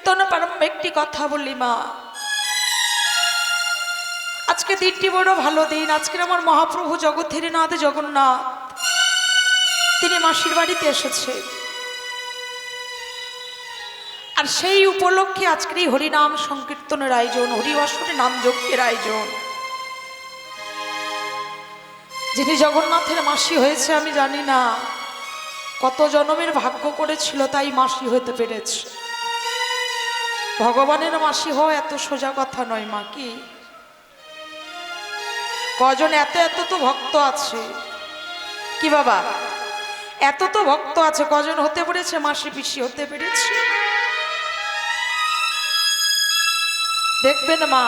কীর্তন প্রারম্ভে একটি কথা বলি মা, আজকে দিনটি বড় ভালো দিন। আজকের আমার মহাপ্রভু জগৎধীরনাথ জগন্নাথ তিনি মাসির বাড়িতে এসেছে, আর সেই উপলক্ষে আজকের এই হরিনাম সংকীর্তনের আয়োজন, হরিবাসরে নাম যজ্ঞের আয়োজন। যিনি জগন্নাথের মাসি হয়েছে আমি জানি না কত জন্মের ভাগ্য করেছিল তাই মাসি হতে পেরেছে। ভগবানের মাসি হওয়া এত সোজা কথা নয় মা। কি কজন এত এত তো ভক্ত আছে, কি বাবা এত তো ভক্ত আছে, কজন হতে পেরেছে মাসি পিসি হতে পেরেছে? দেখবেন মা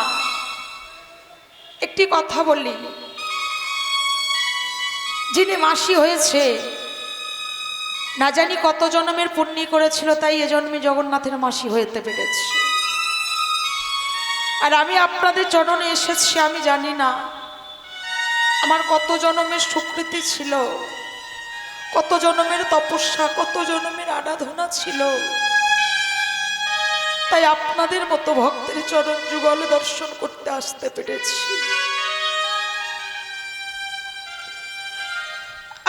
একটি কথা বলি, যিনি মাসি হয়েছে না জানি কত জন্মের পুণ্য করেছিল তাই এ জন্মে জগন্নাথের মাসি হতে পেরেছে। আর আমি আপনাদের চরণে এসেছি, আমি জানি না আমার কত জন্মের সুকৃতি ছিল, কত জন্মের তপস্যা, কত জন্মের আরাধনা ছিল, তাই আপনাদের মতো ভক্তের চরণ যুগল দর্শন করতে আসতে পেরেছি।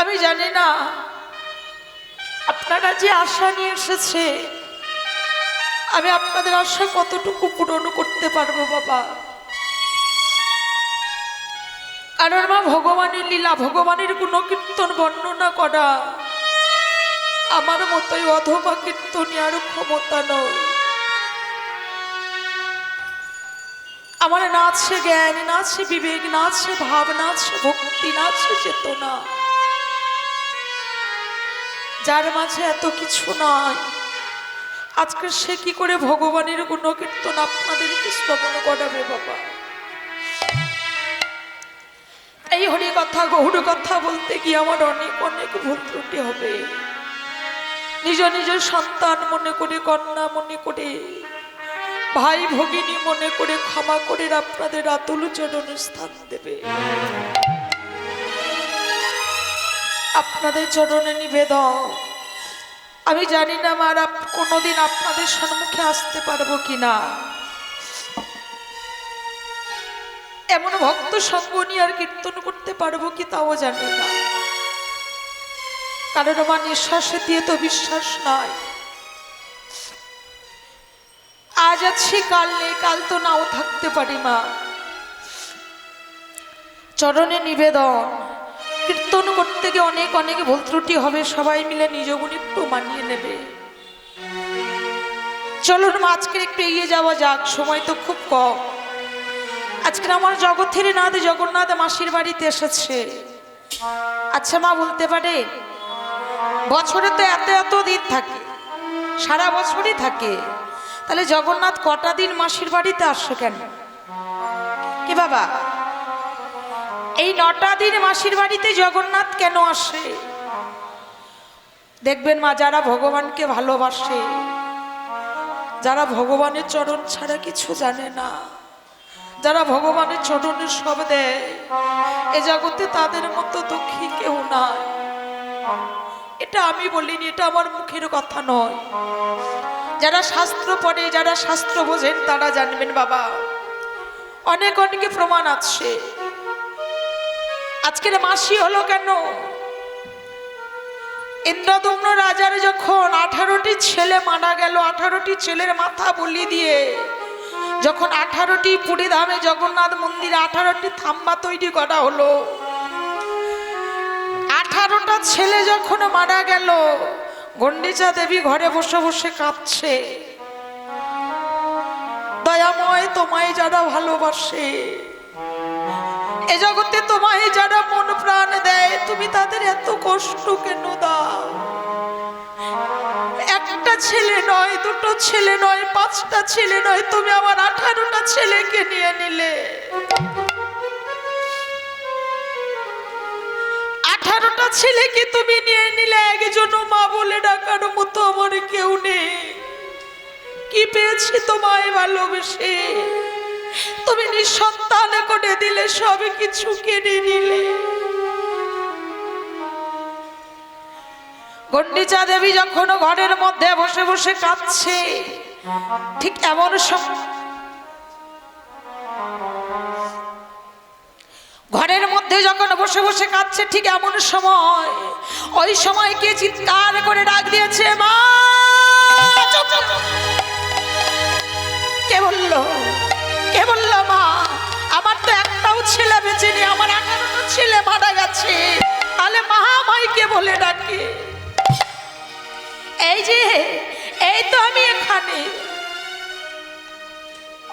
আমি জানি না আপনারা যে আশা নিয়ে এসেছে আমি আপনাদের আশা কতটুকু পূরণ করতে পারবো বাবা। কারণ মা ভগবানের লীলা, ভগবানের গুণকীর্তন বর্ণনা করা আমার মতোই অধমা কীর্তনিয়ার ক্ষমতা নয়। আমার না আছে জ্ঞান, না আছে বিবেক, না আছে ভাব, না আছে ভক্তি, না আছে চেতনা। যার মাঝে এত কিছু নয় আজকে সে কি করে ভগবানের গুণকীর্তন আপনাদেরকে শ্রবণ করাবে বাবা? এই হরি কথা গৌর কথা বলতে গিয়ে আমার অনেক অনেক ভুল ত্রুটি হবে। নিজ নিজের সন্তান মনে করে, কন্যা মনে করে, ভাই ভগিনী মনে করে ক্ষমা করে আপনাদের আতুল চরণে স্থান দেবে। আপনাদের চরণে নিবেদন। আমি জানি না আমার কোনোদিন আপনাদের সম্মুখে আসতে পারবো কিনা, এমন ভক্ত সঙ্গ নিয়ে আর কীর্তন করতে পারবো কি তাও জানি না। কারণ আমার নিঃশ্বাসে দিয়ে তো বিশ্বাস নয়। আজ আছি কাল নেই, কাল তো নাও থাকতে পারি মা। চরণে নিবেদন, কীর্তন করতে গিয়ে অনেক অনেক ভুল ত্রুটি হবে, সবাই মিলে নিজ গুণ একটু মানিয়ে নেবে। চলুন মা আজকে একটু এগিয়ে যাওয়া যাক, সময় তো খুব কম। আজকে আমার জগৎধীরনাথ জগন্নাথ মাসির বাড়িতে এসেছে। আচ্ছা মা বলতে পারে বছরে তো এত এত দিন থাকে, সারা বছরই থাকে, তাহলে জগন্নাথ কটা দিন মাসির বাড়িতে আসছে কেন? কি বাবা এই 9টা দিন মাসির বাড়িতে জগন্নাথ কেন আসে? দেখবেন মা যারা ভগবানকে ভালোবাসে, যারা ভগবানের চরণ ছাড়া কিছু জানে না, যারা ভগবানের চরণে সব দেয়, এ জগতে তাদের মতো দুঃখী কেউ নাই। এটা আমি বলিনি, এটা আমার মুখের কথা নয়। যারা শাস্ত্র পড়ে, যারা শাস্ত্র বোঝেন তারা জানবেন বাবা, অনেক অনেকে প্রমাণ আছে। আজকের মাসি হলো কেন? ইন্দ্রদম্ন রাজার যখন 18টি ছেলে মারা গেল, 18টি ছেলের মাথা বলি দিয়ে যখন 18টি পুরী ধামে জগন্নাথ মন্দিরে 18টি থাম্বা তৈরি করা হলো, 18টা ছেলে যখন মারা গেল, গণ্ডিচা দেবী ঘরে বসে বসে কাঁদছে। দয়াময় তোমায় যারা ভালোবাসে, এ জগতে তোমায় যারা মন প্রাণ দেয়, তুমি তাদের এত কষ্ট কেন দাও? একটা ছেলে নয়, দুটো ছেলে নয়, 5টা ছেলে নয়, তুমি আমার 18টা ছেলেকে নিয়ে নিলে। 18টা ছেলেকে তুমি নিয়ে নিলে, একজন মা বলে ডাকার মতো আমার কেউ নেই। কি পেয়েছি তোমায় ভালোবেসে? তুমি নিঃসন্তান করে দিলে, সব কিছু কেড়ে নিলে। গণ্ডিচা দেবী যখন ঘরের মধ্যে বসে বসে কাঁদছে, ঠিক এমন ঘরের মধ্যে যখন বসে বসে কাঁদছে, ঠিক এমন সময় ওই সময় কে চিৎকার করে ডাক দিয়েছে, মা! কে বলল? কে বলল মা? আমার তো একটাও ছেলে বেঁচে নেই, আমার 18টা ছেলে মারা গেছে, তাহলে মা মাইকে বলে ডাকে? এই যে এই তো আমি এখানে।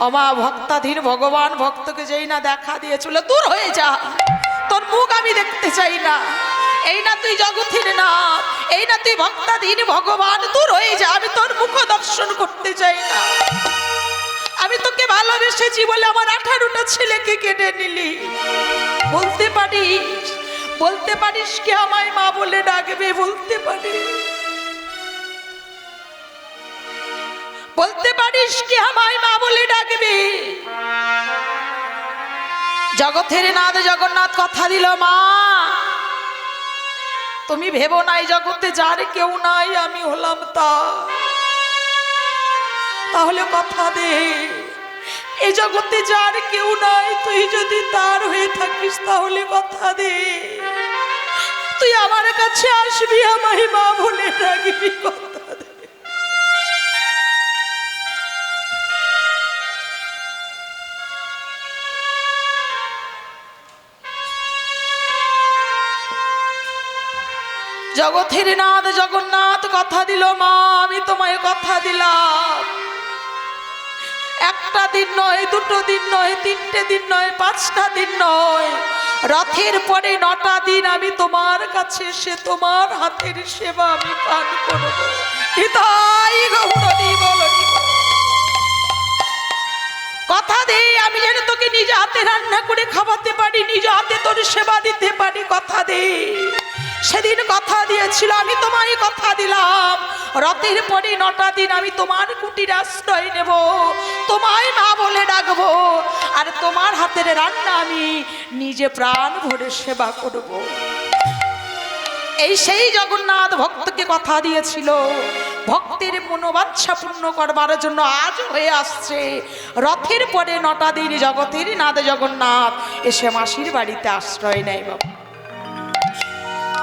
অমা ভক্তাধীন ভগবান ভক্তকে যেই না দেখা দিয়েছিল, দূর হয়ে যা, তোর মুখ আমি দেখতে চাই না। এই না তুই জগতের না, এই না তুই ভক্তাধীন ভগবান, দূর হয়ে যা, আমি তোর মুখ দর্শন করতে চাই না। আমি তোকে ভালোবেসেছি বলে আমার 18টা ছেলেকে কেটে নিলি। বলতে পারিস, বলতে পারিস কে আমায় মা বলে ডাকবে? বলতে পারিস, বলতে পারিস কে আমায় মা বলে ডাকবে? জগতের নাথ জগন্নাথ কথা দিল, মা তুমি ভেবো নাই জগতে যার কেউ নাই, আমি হলাম তা। তাহলে কথা দে, এই জগতে যার কেউ নাই, তুই যদি তার হয়ে থাকিস, তাহলে কথা দে, তুই আমার কাছে আসবি, আমায় মা বলে ডাকবি, কথা দে। জগতের নাথ জগন্নাথ কথা দিল, মা আমি তোমায় কথা দিলাম, একটা দিন নয়, দুটো দিন নয়, তিনটে দিন নয়, 5টা দিন নয়, রথের পরে 9টা দিন আমি তোমার কাছে এসে তোমার হাতের সেবা আমি পান করব। কথা দে, আমি যেন তোকে নিজ হাতে রান্না করে খাওয়াতে পারি, নিজ হাতে তোর সেবা দিতে পারি, কথা দে। সেদিন কথা দিয়েছিল, আমি তোমায় কথা দিলাম, রথের পরে 9টা দিন আমি তোমার কুটির আশ্রয় নেব, তোমায় মা বলে ডাকবো, আর তোমার হাতের রান্না আমি নিজে প্রাণ ভরে সেবা করব। এই সেই জগন্নাথ ভক্তকে কথা দিয়েছিল, ভক্তের মনোবাঞ্ছা পূর্ণ করবার জন্য আজ হয়ে আসছে। রথের পরে 9টা দিন জগতের নাথ জগন্নাথ এসে মাসির বাড়িতে আশ্রয় নেয় বাবা।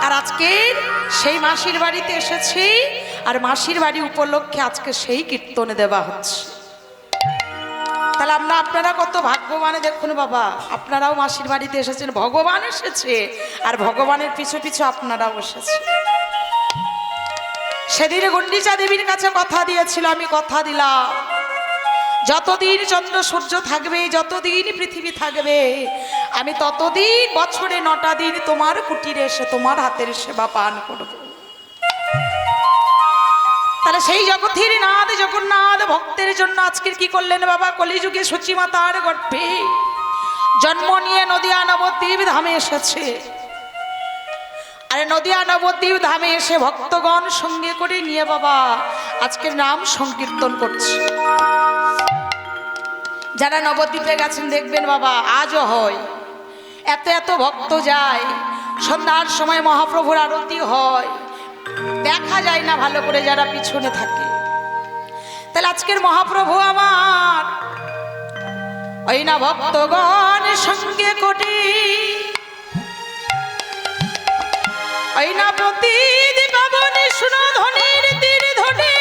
আর আজকে সেই মাসির বাড়িতে এসেছি, আর মাসির বাড়ি উপলক্ষে আজকে সেই কীর্তনে দেওয়া হচ্ছে। তাহলে আপনারা কত ভাগ্যবানে দেখুন বাবা, আপনারাও মাসির বাড়িতে এসেছেন, ভগবান এসেছে, আর ভগবানের পিছু পিছু আপনারাও এসেছে। সেদিন গুন্ডিচা দেবীর কাছে কথা দিয়েছিল, আমি কথা দিলাম, যতদিন চন্দ্র সূর্য থাকবে, যতদিন পৃথিবী থাকবে, আমি ততদিন বছরে 9টা দিন তোমার কুটিরে এসে তোমার হাতের সেবা পান করব। তাহলে সেই জগতের নাথ জগন্নাথ ভক্তের জন্য আজকের কি করলেন বাবা? কলিযুগে সচিমাতার গর্ভে জন্ম নিয়ে নদিয়া নবদ্বীপ ধামে এসেছে। আর নদিয়া নবদ্বীপ ধামে এসে ভক্তগণ সঙ্গে করে নিয়ে বাবা আজকের নাম সংকীর্তন করছে। যারা নবদ্বীপে গেছেন দেখবেন বাবা আজও হয়, এত এত ভক্ত যায়, সন্ধ্যার সময় মহাপ্রভুর আরতি হয়, দেখা যায় না ভালো করে যারা পিছনে থাকে। তাহলে আজকের মহাপ্রভু আমার ওই না ভক্তগণ সঙ্গে কোটি, ওই না প্রতি দীপাবনে শুনো ধনির তীর ধনি,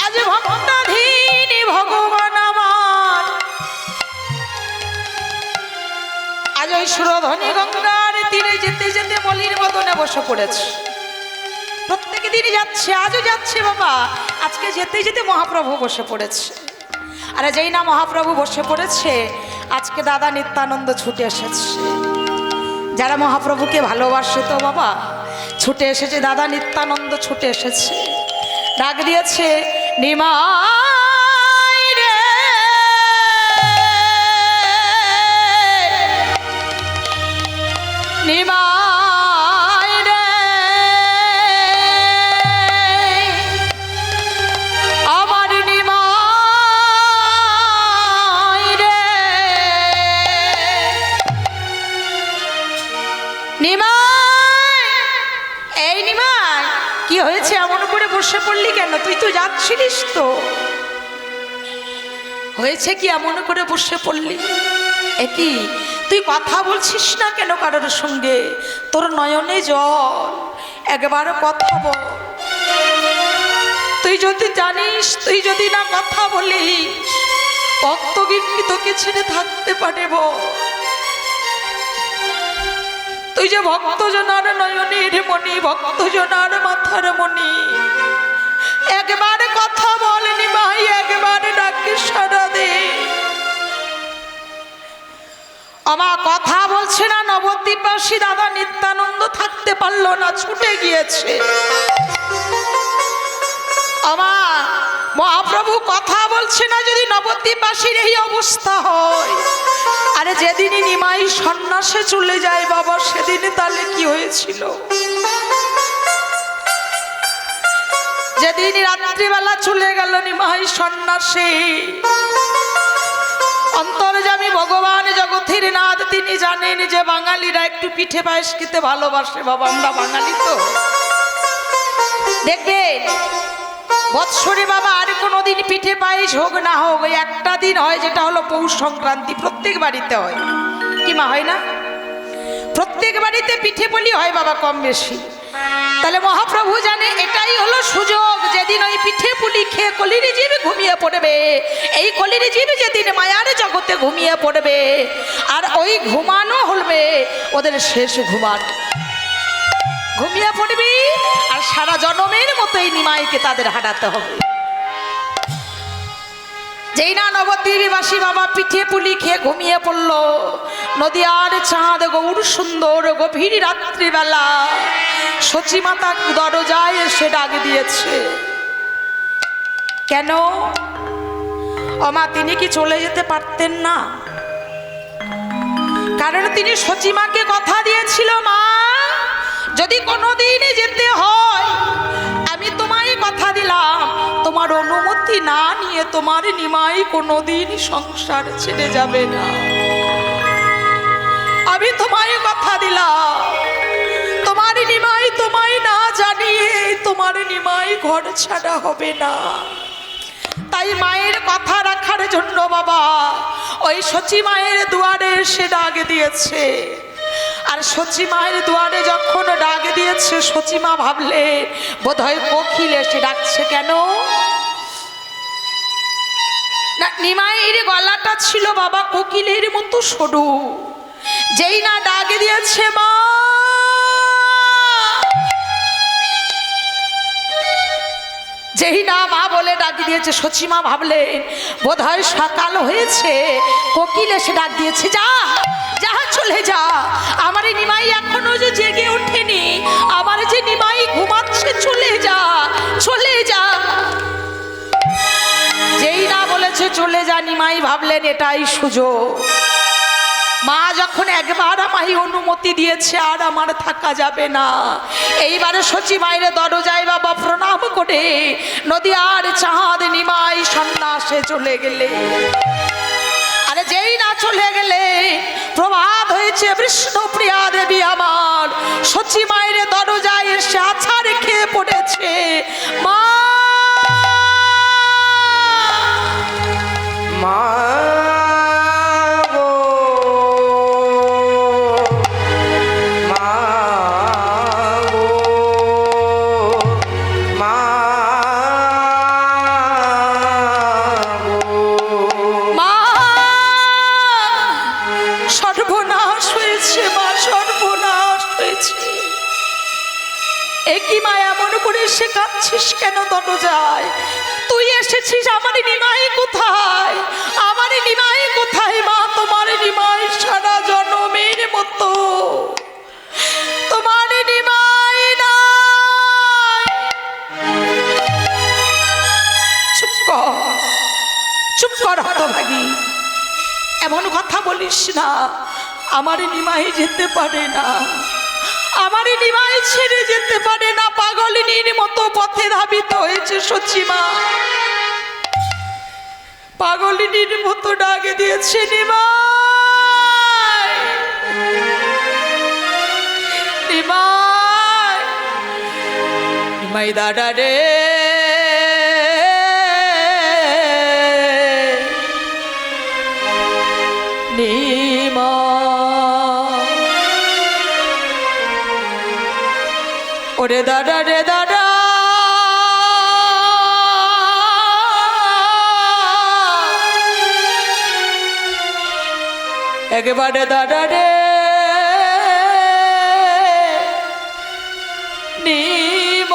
আজ ভক্তাধীন ভগবান আমার, আজ ওই সুরধনী গঙ্গার তীরে যেতে যেতে মলির বদনে বসে পড়েছে। প্রত্যেক দিনই যাচ্ছে, আজও যাচ্ছে বাবা, আজকে যেতে যেতে মহাপ্রভু বসে পড়েছে। আরে যেই না মহাপ্রভু বসে পড়েছে, আজকে দাদা নিত্যানন্দ ছুটে এসেছে। যারা মহাপ্রভুকে ভালোবাসে তো বাবা ছুটে এসেছে, দাদা নিত্যানন্দ ছুটে এসেছে, ডাক দিয়েছে নিমাই রে, নিমাই রে, আমার নিমাই রে, নিমাই, এই নিমাই কি হয়েছে এমন করে করে বসে পড়লি কেন? তুই তো যাচ্ছিলিস তো। হয়েছে কি এমন করে বসে পড়লি? একই তুই কথা বলছিস না কেন কারোর সঙ্গে? তোর নয়নে জল, একবার কথা বল। তুই যদি জানিস, তুই যদি না কথা বলিস, ভক্তগিন্নি তোকে ছেড়ে থাকতে পারব? তুই যে ভক্তজনার নয়নের মণি, ভক্তজনার মাথার মণি, একবার কথা বলেনি ভাই, একবার ডাকে সাড়া দে। আমার কথা বলছে না। নবদ্বীপবাসী দাদা নিত্যানন্দ থাকতে পারলো না, ছুটে গিয়েছে। আমার মহাপ্রভু কথা বলছে না। যদি নবদ্বীপবাসীর এই অবস্থা হয়, আরে যেদিনই নিমাই সন্ন্যাসে চলে যায় বাবা, সেদিনে তাহলে কি হয়েছিল? যেদিন রাত্রিবেলা চলে গেল নিমাই সন্ন্যাসে, অন্তর্যামী ভগবান জগতের নাথ তিনি জানেন যে বাঙালিরা একটু পিঠে পায়েস খেতে ভালোবাসে বাবা। আমরা বাঙালি তো, দেখবেন বৎসরে বাবা আর কোনোদিন পিঠে পায়েস হোক না হোক, ওই একটা দিন হয় যেটা হলো পৌষ সংক্রান্তি, প্রত্যেক বাড়িতে হয়। কি মা, হয় না? প্রত্যেক বাড়িতে পিঠে পুলি হয় বাবা, কম বেশি। তাহলে মহাপ্রভু জানে এটাই হলো সুযোগ, যেদিন ওই পিঠে পুলি খেয়ে কলির জীব ঘুমিয়ে পড়বে, এই কলির জীব যেদিন মায়ার জগতে ঘুমিয়ে পড়বে, আর ওই ঘুমানো হলবে ওদের শেষ ঘুমানো, ঘুমিয়ে পড়বি, আর সারা জনমের মতো এই নিমাইকে তাদের হারাতে হবে। যেই না নবদ্বীপবাসী বাবা পিঠে পুলি খেয়ে ঘুমিয়ে পড়ল, নদিয়ার চাঁদ গৌর সুন্দর গভীর রাত্রিবেলা সচিমাতা দরজায় এসে ডাক দিয়েছে। কেন ওমা, তিনি কি চলে যেতে পারতেন না? কারণ তিনি সচিমাকে কথা দিয়েছিল, মা যদি কোনোদিন যেতে হয়, আমি তোমায় কথা দিলাম, তোমার অনুমতি না নিয়ে তোমার নিমাই কোনোদিন সংসার ছেড়ে যাবে না। আমি তোমায় কথা দিলাম, তোমার নিমাই তোমায় না জানিয়ে তোমার নিমাই ঘর ছাড়া হবে না। তাই মায়ের কথা রাখার জন্য বাবা ওই সচি মায়ের দুয়ারে এসে ডাক দিয়েছে। আর সচি মায়ের দুয়ারে যখন ডাক দিয়েছে, সচিমা ভাবলে বোধহয় কোকিল এসে ডাকছে। কেন না, নিমাইয়ের গলাটা ছিল বাবা কোকিলের মতো সরু। যেই না ডাক দিয়েছে মা, যেই না মা বলে ডাক দিয়েছে, সচিমা ভাবলেন বোধহয় সকাল হয়েছে, কোকিল এসে ডাক দিয়েছে, যা যা চলে যা, আমার নিমাই এখনো যে জেগে ওঠেনি, আমার যে নিমাই ঘুমাচ্ছে, চলে যা চলে যা। যেই না বলেছে চলে যা, নিমাই ভাবলেন এটাই সুযোগ। মা যখন একবার আমায় অনুমতি দিয়েছে, আর আমার থাকা যাবে না। এইবারে সচি মায়ের দরজায় বাবা প্রণাম করে নদিয়ার চাঁদ নিমাই সন্ন্যাসে চলে গেলে। আরে যেই না চলে গেলে, প্রভাত হয়েছে, বিষ্ণুপ্রিয়া দেবী আমার সচি মায়ের দরজায় এসে আছাড় খেয়ে পড়েছে। মা মা এসে কাঁদছিস কেন দরজায়? তুই এসেছিস, আমার নিমাই কোথায়? আমার নিমাই কোথায় মা? তোমার নিমাই সারা জনমের মতো, তোমার নিমাই নাই। চুপ কর, চুপ কর হতভাগী, এমন কথা বলিস না। আমার নিমাই যেতে পারে না, আমার নিমাই ছেড়ে যেতে পারে না। পাগলিনীর মতো পথে ধাবিত হয়েছে সচিমা, পাগলিনীর মতো ডাকে দিয়েছে নিমাই নিমাই নিমাই দাদা রে নিমা ওরে দাদা রে দাদা একেবারে দাদা রে নিম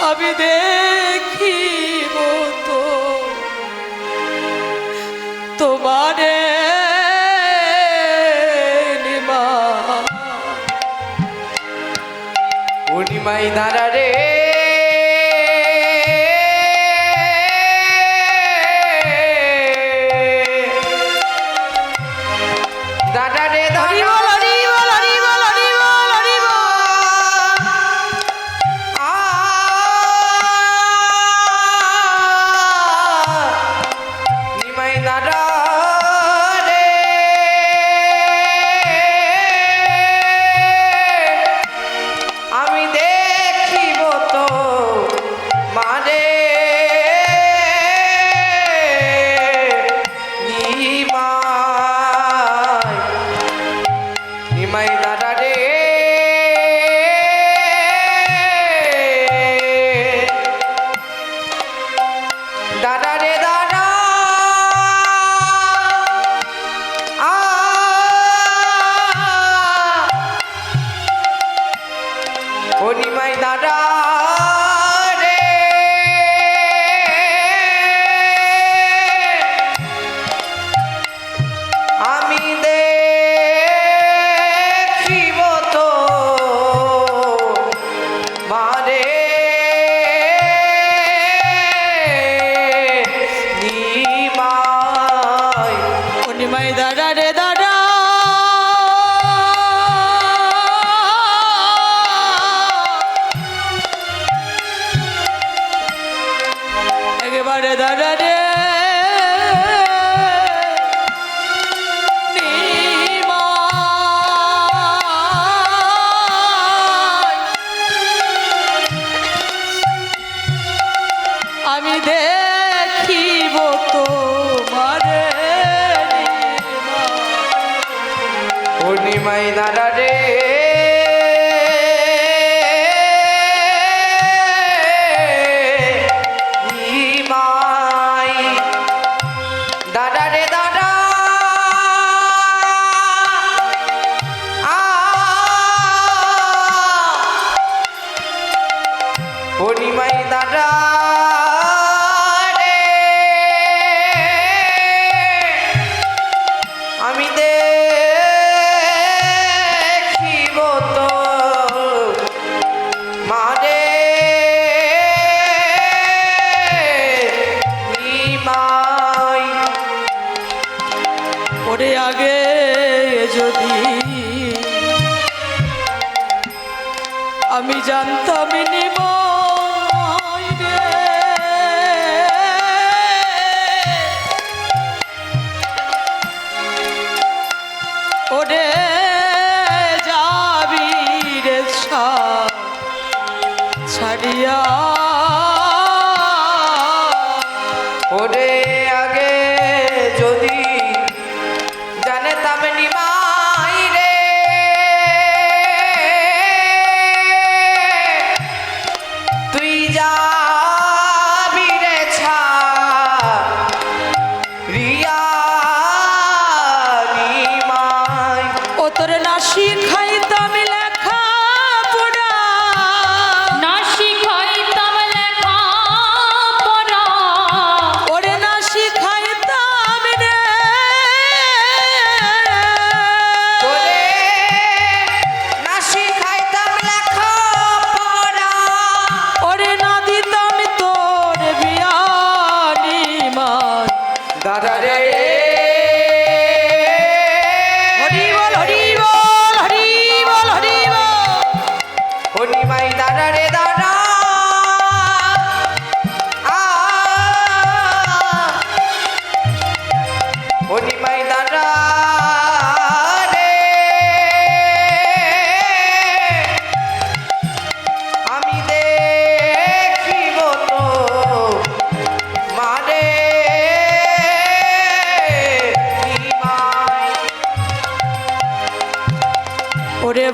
আমি দেখিব তো তোমারে নিমা ও নিমাই দাদা রে দাদা রে নিমাই দাদা রে আমি দেখিব তো মারে নিমাই দাদা রে দাদা রে দাদা ও নিমাই দাদা রে আমি দেখিব তো মারে নিমাই ও নিমাই দাদা রে দাদা একেবারে দাদা রে আমি দেখিব তোমারে ও নিমাই দাদা রে নিমাই দাদা রে দাদা ও নিমাই দাদা আমি দেখিব তো মারে নিমাই ওরে আগে যদি আমি জানতাম নিমাই রে ওরে যাবি রে ছাড়িয়া ওরে আগে যদি জানতাম নিমাই রে তুই যাবি রে ছাড়িয়া নিমাই ও তোরে না শিখাইতাম লেখা পড়া না শিখাইতাম লেখা পড়া ওরে না শিখাইতাম রে ওরে না শিখাইতাম লেখা পড়া ওরে না দিতাম তোর বিয়া নিমাই দাদা রে হরি বল হরি বল হরি বল হরি বল ও নিমাই দাদা রে দাদা ও নিমাই দাদা রে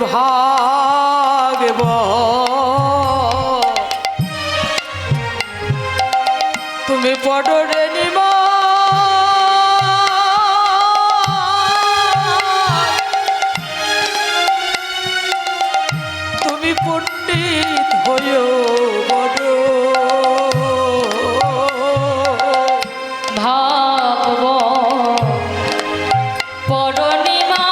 ভাগব তুমি পড়রে নিমা তুমি পণ্ডিত হইও বড় ভাগব পরনিমা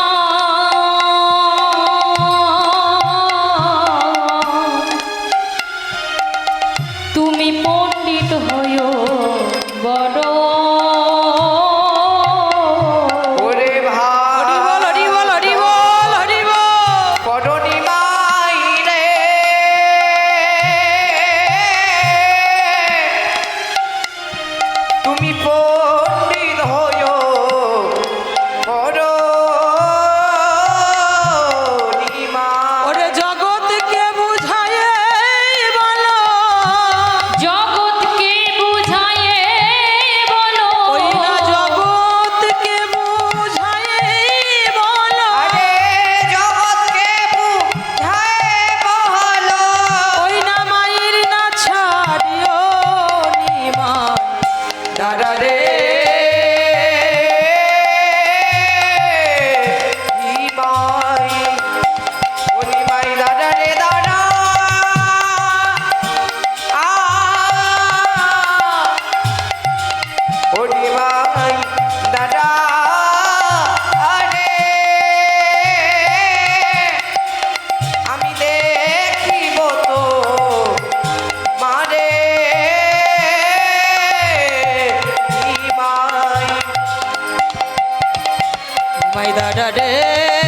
তুমি পণ্ডিত হইও বড় ওরে হরি ভাই বল হরি বল হরি বল হরি বল পরনিমাই রে তুমি পণ্ডিত হইও পরনিমা ওরে জগৎকে বুঝায়ে বলো জগৎকে বুঝায়ে বলো ওই না জগৎকে বুঝায়ে বলো আরে জগৎকে বুঝায় বলো ওই না মায়ের না ছাড়িও নিমান দাদা রে নিমাই ও নিমাই দাদা রে দাদা আ ও নিমাই দাদা আরে আমি দেখিব তো মারে নিমাই মাই দাদা রে